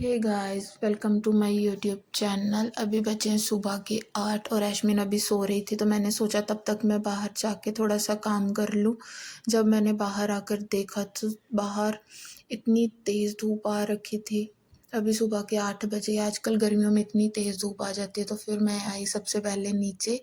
Hey guys, welcome to my YouTube channel. अभी बचे हैं सुबह के 8 और ऐशमिन अभी सो रही थी, तो मैंने सोचा तब तक मैं बाहर जाके थोड़ा सा काम कर लूँ। जब मैंने बाहर आकर देखा तो बाहर इतनी तेज़ धूप आ रखी थी। अभी सुबह के 8 बजे। आजकल गर्मियों में इतनी तेज़ धूप आ जाती है, तो फिर मैं आई सबसे पहले नीचे।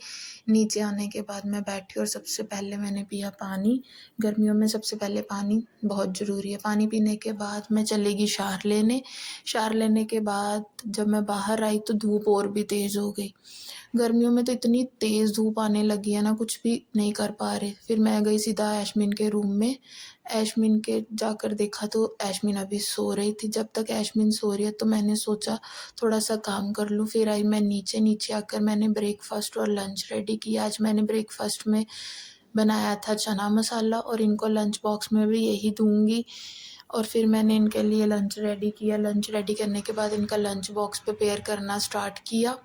नीचे आने के बाद मैं बैठी और सबसे पहले मैंने पिया पानी। गर्मियों में सबसे पहले पानी बहुत ज़रूरी है। पानी पीने के बाद मैं चली गई शावर लेने। शावर लेने के बाद जब मैं बाहर आई तो धूप और भी तेज़ हो गई। गर्मियों में तो इतनी तेज़ धूप आने लगी है ना, कुछ भी नहीं कर पा रहे। फिर मैं गई सीधा ऐशमिन के रूम में। ऐशमिन के जाकर देखा तो ऐशमिन अभी सो रही थी। जब तक ऐशमिन सो रही है तो मैंने सोचा थोड़ा सा काम कर लूँ। फिर आई मैं नीचे। नीचे आकर मैंने ब्रेकफ़ास्ट और लंच रेडी किया। आज मैंने ब्रेकफ़ास्ट में बनाया था चना मसाला और इनको लंच बॉक्स में भी यही दूँगी। और फिर मैंने इनके लिए लंच रेडी किया। लंच रेडी करने के बाद इनका लंच बॉक्स प्रिपेयर करना स्टार्ट किया।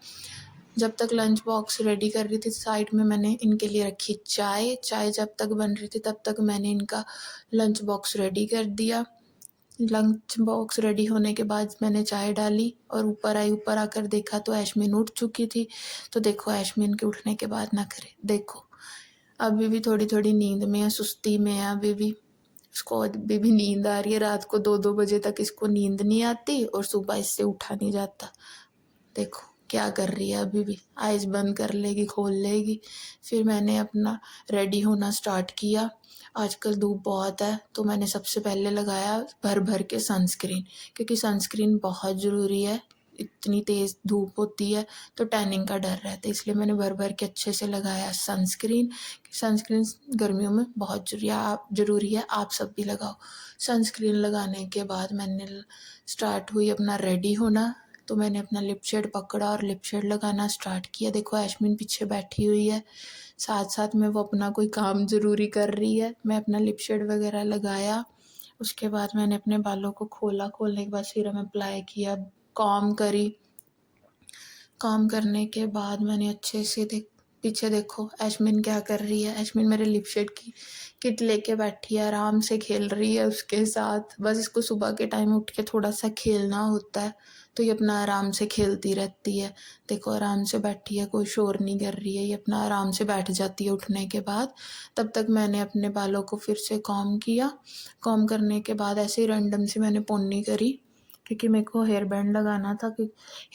जब तक लंच बॉक्स रेडी कर रही थी साइड में मैंने इनके लिए रखी चाय। चाय जब तक बन रही थी तब तक मैंने इनका लंच बॉक्स रेडी कर दिया। लंच बॉक्स रेडी होने के बाद मैंने चाय डाली और ऊपर आई। ऊपर आकर देखा तो ऐशमिन उठ चुकी थी। तो देखो ऐशमिन के उठने के बाद नखरे देखो। अभी भी थोड़ी-थोड़ी नींद में है, सुस्ती में है अभी भी। इसको अभी भी नींद आ रही है। रात को 2-2 बजे तक इसको नींद नहीं आती और सुबह इससे उठा नहीं जाता। देखो क्या कर रही है अभी भी। आइज़ बंद कर लेगी, खोल लेगी। फिर मैंने अपना रेडी होना स्टार्ट किया। आजकल धूप बहुत है तो मैंने सबसे पहले लगाया भर-भर के सनस्क्रीन, क्योंकि सनस्क्रीन बहुत ज़रूरी है। इतनी तेज़ धूप होती है तो टैनिंग का डर रहता है, इसलिए मैंने भर-भर के अच्छे से लगाया सनस्क्रीन। सनस्क्रीन गर्मियों में बहुत ज़रूरी है, आप सब भी लगाओ। सनस्क्रीन लगाने के बाद मैंने स्टार्ट हुई अपना रेडी होना। तो मैंने अपना लिप शेड पकड़ा और लिप शेड लगाना स्टार्ट किया। देखो ऐशमिन पीछे बैठी हुई है, साथ-साथ में वो अपना कोई काम ज़रूरी कर रही है। मैं अपना लिप शेड वगैरह लगाया। उसके बाद मैंने अपने बालों को खोला। खोलने के बाद सीरम अप्लाई किया, कॉम्ब करी। कॉम्ब करने के बाद मैंने अच्छे से पीछे देखो ऐशमिन क्या कर रही है। ऐशमिन मेरे लिप शेड की किट लेके बैठी है, आराम से खेल रही है उसके साथ। बस इसको सुबह के टाइम उठ के थोड़ा सा खेलना होता है तो ये अपना आराम से खेलती रहती है। देखो आराम से बैठी है, कोई शोर नहीं कर रही है, ये अपना आराम से बैठ जाती है उठने के बाद। तब तक मैंने अपने बालों को फिर से कॉम्ब किया। कॉम्ब करने के बाद ऐसे ही रैंडम से मैंने पोनी करी, क्योंकि मेरे को हेयर बैंड लगाना था।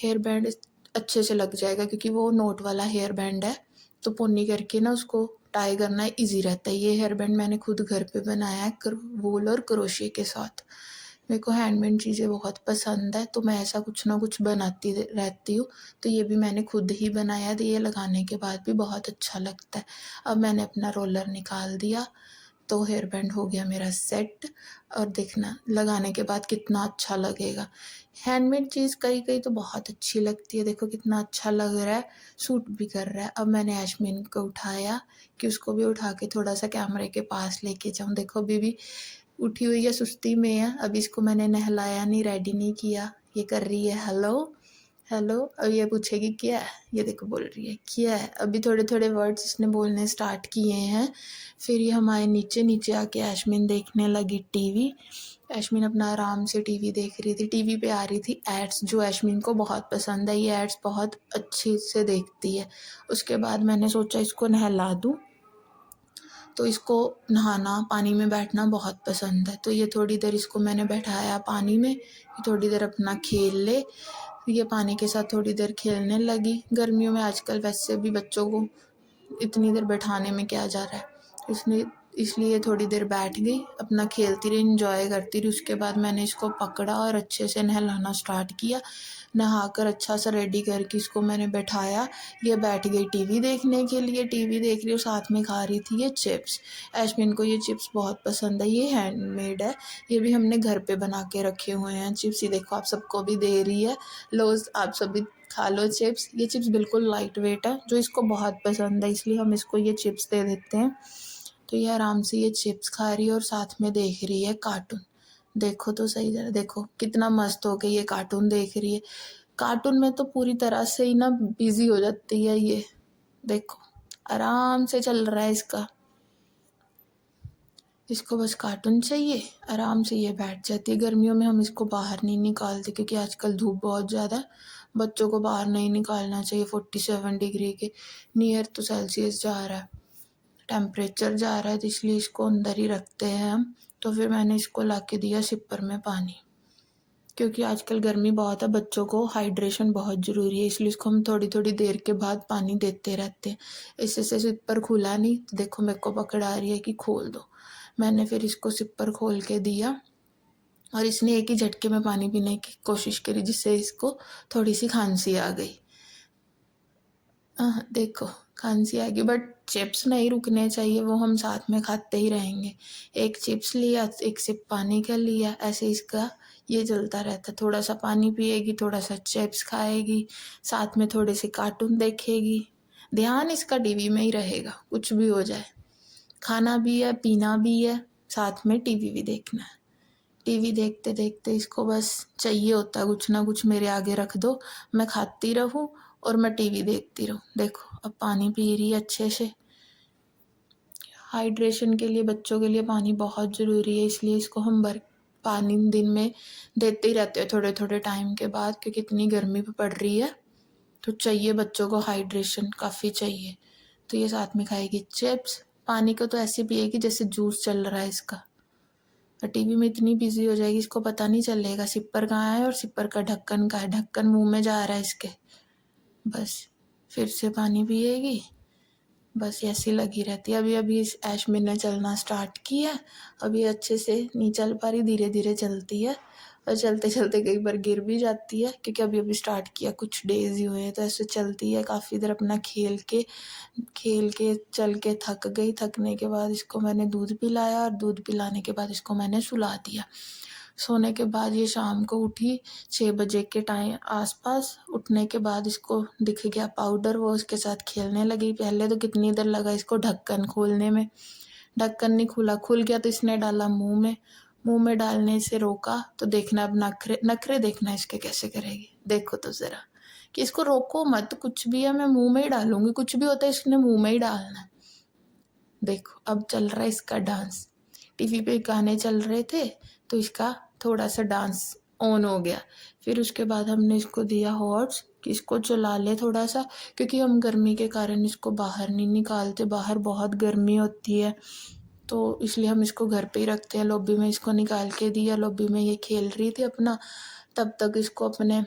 हेयर बैंड अच्छे से लग जाएगा क्योंकि वो नोट वाला हेयर बैंड है, तो पोनी करके ना उसको टाई करना ईजी रहता है। ये हेयर बैंड मैंने खुद घर पे बनाया है वूल और क्रोशिया के साथ। मेरे को हैंडमेड चीज़ें बहुत पसंद है तो मैं ऐसा कुछ ना कुछ बनाती रहती हूँ। तो ये भी मैंने खुद ही बनाया है, ये लगाने के बाद भी बहुत अच्छा लगता है। अब मैंने अपना रोलर निकाल दिया तो हेयर बैंड हो गया मेरा सेट। और देखना लगाने के बाद कितना अच्छा लगेगा। हैंडमेड चीज़ कई तो बहुत अच्छी लगती है। देखो कितना अच्छा लग रहा है, सूट भी कर रहा है। अब मैंने ऐशमिन को उठाया कि उसको भी उठा के थोड़ा सा कैमरे के पास लेके जाऊँ। देखो अभी भी उठी हुई है, सुस्ती में है। अभी इसको मैंने नहलाया नहीं, रेडी नहीं किया। ये कर रही है हेलो हेलो। अब ये पूछेगी क्या है, ये देखो बोल रही है क्या है। अभी थोड़े-थोड़े वर्ड्स इसने बोलने स्टार्ट किए हैं। फिर ये हमारे नीचे आके ऐशमिन देखने लगी टीवी। ऐशमिन अपना आराम से टीवी देख रही थी। टीवी पे आ रही थी एड्स, जो ऐशमिन को बहुत पसंद है। ये एड्स बहुत अच्छे से देखती है। उसके बाद मैंने सोचा इसको नहला दूँ, तो इसको नहाना, पानी में बैठना बहुत पसंद है। तो ये थोड़ी देर इसको मैंने बैठाया पानी में, ये थोड़ी देर अपना खेल ले। ये पानी के साथ थोड़ी देर खेलने लगी। गर्मियों में आजकल वैसे भी बच्चों को इतनी देर बैठाने में क्या जा रहा है, इसलिए थोड़ी देर बैठ गई, अपना खेलती रही, एंजॉय करती रही। उसके बाद मैंने इसको पकड़ा और अच्छे से नहलाना स्टार्ट किया। नहाकर अच्छा सा रेडी करके इसको मैंने बैठाया। ये बैठ गई टीवी देखने के लिए, टीवी देख रही और साथ में खा रही थी ये चिप्स। ऐशमिन को ये चिप्स बहुत पसंद है। ये हैंडमेड है, ये भी हमने घर पे बना के रखे हुए हैं चिप्स। ये देखो आप सबको भी दे रही है, लो आप सभी खा लो चिप्स। ये चिप्स बिल्कुल लाइट वेट है, जो इसको बहुत पसंद है, इसलिए हम इसको ये चिप्स दे देते हैं। तो ये आराम से ये चिप्स खा रही है और साथ में देख रही है कार्टून। देखो तो सही जरा, देखो कितना मस्त हो के ये कार्टून देख रही है। कार्टून में तो पूरी तरह से ही ना बिजी हो जाती है ये। देखो आराम से चल रहा है इसका। इसको बस कार्टून चाहिए, आराम से ये बैठ जाती है। गर्मियों में हम इसको बाहर नहीं निकालते क्योंकि आजकल धूप बहुत ज़्यादा है, बच्चों को बाहर नहीं निकालना चाहिए। 47 डिग्री के नियर तो सेल्सियस जा रहा है, टेम्परेचर जा रहा है, तो इसलिए इसको अंदर ही रखते हैं हम। तो फिर मैंने इसको ला के दिया सिपर में पानी, क्योंकि आजकल गर्मी बहुत है, बच्चों को हाइड्रेशन बहुत ज़रूरी है, इसलिए इसको हम थोड़ी थोड़ी देर के बाद पानी देते रहते हैं। इससे से सिपर खुला नहीं, तो देखो मेरे को पकड़ आ रही है कि खोल दो। मैंने फिर इसको सिपर खोल के दिया और इसने एक ही झटके में पानी पीने की कोशिश करी, जिससे इसको थोड़ी सी खांसी आ गई। देखो खांसी आ गई, बट चिप्स नहीं रुकने चाहिए, वो हम साथ में खाते ही रहेंगे। एक चिप्स लिया, एक सिप पानी का लिया, ऐसे इसका ये चलता रहता। थोड़ा सा पानी पिएगी, थोड़ा सा चिप्स खाएगी, साथ में थोड़े से कार्टून देखेगी। ध्यान इसका टीवी में ही रहेगा, कुछ भी हो जाए। खाना भी है, पीना भी है, साथ में टीवी भी देखना है। टीवी देखते देखते इसको बस चाहिए होता है कुछ ना कुछ मेरे आगे रख दो, मैं खाती रहूं और मैं टीवी देखती रहूं। देखो अब पानी पी रही है अच्छे से। हाइड्रेशन के लिए बच्चों के लिए पानी बहुत ज़रूरी है, इसलिए इसको हम पानी दिन में देते ही रहते हैं थोड़े थोड़े टाइम के बाद, क्योंकि इतनी गर्मी पड़ रही है तो चाहिए बच्चों को हाइड्रेशन काफ़ी चाहिए। तो ये साथ में खाएगी चिप्स, पानी को तो ऐसे पिएगी जैसे जूस चल रहा है इसका। और टीवी में इतनी बिजी हो जाएगी इसको पता नहीं चलेगा सिपर कहाँ है और सिपर का ढक्कन कहाँ है। ढक्कन मुंह में जा रहा है इसके, बस फिर से पानी पिएगी, बस ऐसी लगी रहती है। अभी अभी इस ऐशमिन ने चलना स्टार्ट किया, अभी अच्छे से नहीं चल पा रही, धीरे धीरे चलती है और चलते चलते कई बार गिर भी जाती है, क्योंकि अभी अभी स्टार्ट किया, कुछ डेज ही हुए हैं। तो ऐसे चलती है काफ़ी देर, अपना खेल के चल के थक गई। थकने के बाद इसको मैंने दूध पिलाया और दूध पिलाने के बाद इसको मैंने सुला दिया। सोने के बाद ये शाम को उठी 6 बजे के टाइम आसपास। उठने के बाद इसको दिख गया पाउडर, वो उसके साथ खेलने लगी। पहले तो कितनी देर लगा इसको ढक्कन खोलने में, ढक्कन नहीं खुला, खुल गया तो इसने डाला मुंह में डालने से रोका। तो देखना अब नखरे नखरे देखना इसके कैसे करेगी। देखो तो ज़रा कि इसको रोको मत, कुछ भी है मैं मुंह में ही डालूंगी, कुछ भी होता है इसने मुंह में ही डालना है। देखो अब चल रहा है इसका डांस, टीवी पे गाने चल रहे थे तो इसका थोड़ा सा डांस ऑन हो गया। फिर उसके बाद हमने इसको दिया हॉर्स कि इसको चला ले थोड़ा सा, क्योंकि हम गर्मी के कारण इसको बाहर नहीं निकालते, बाहर बहुत गर्मी होती है, तो इसलिए हम इसको घर पे ही रखते हैं। लॉबी में इसको निकाल के दिया, लॉबी में ये खेल रही थी अपना, तब तक इसको अपने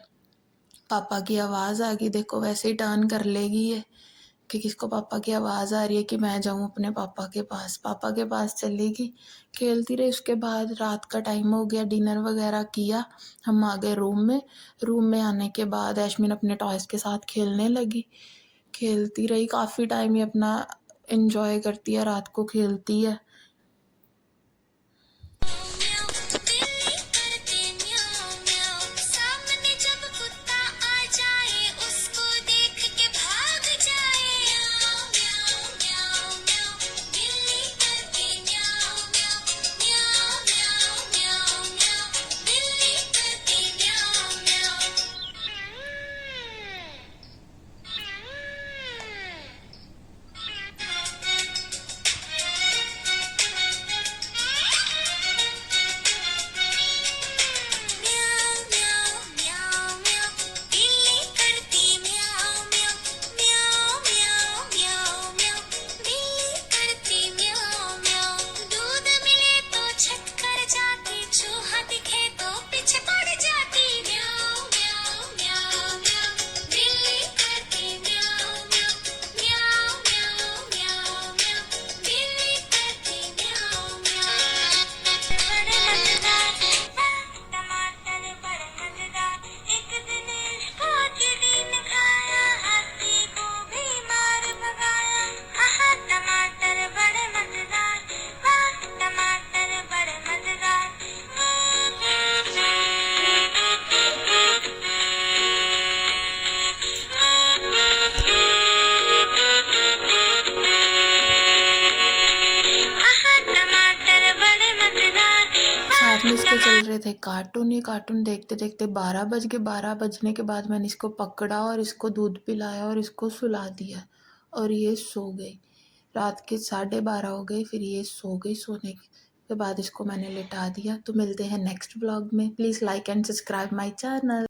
पापा की आवाज़ आ गई। देखो वैसे ही टर्न कर लेगी ये कि किसको पापा की आवाज़ आ रही है कि मैं जाऊँ अपने पापा के पास। पापा के पास चलेगी, खेलती रही। उसके बाद रात का टाइम हो गया, डिनर वगैरह किया, हम आ गए रूम में। रूम में आने के बाद ऐशमिन अपने टॉयज़ के साथ खेलने लगी, खेलती रही काफ़ी टाइम। ये अपना एंजॉय करती है, रात को खेलती है। साथ में इसके चल रहे थे कार्टून। ये कार्टून देखते देखते 12 बज गए। 12 बजने के बाद मैंने इसको पकड़ा और इसको दूध पिलाया और इसको सुला दिया और ये सो गई। रात के 12:30 हो गए, फिर ये सो गई। सोने उसके बाद इसको मैंने लिटा दिया। तो मिलते हैं नेक्स्ट व्लॉग में। Please like and subscribe my channel.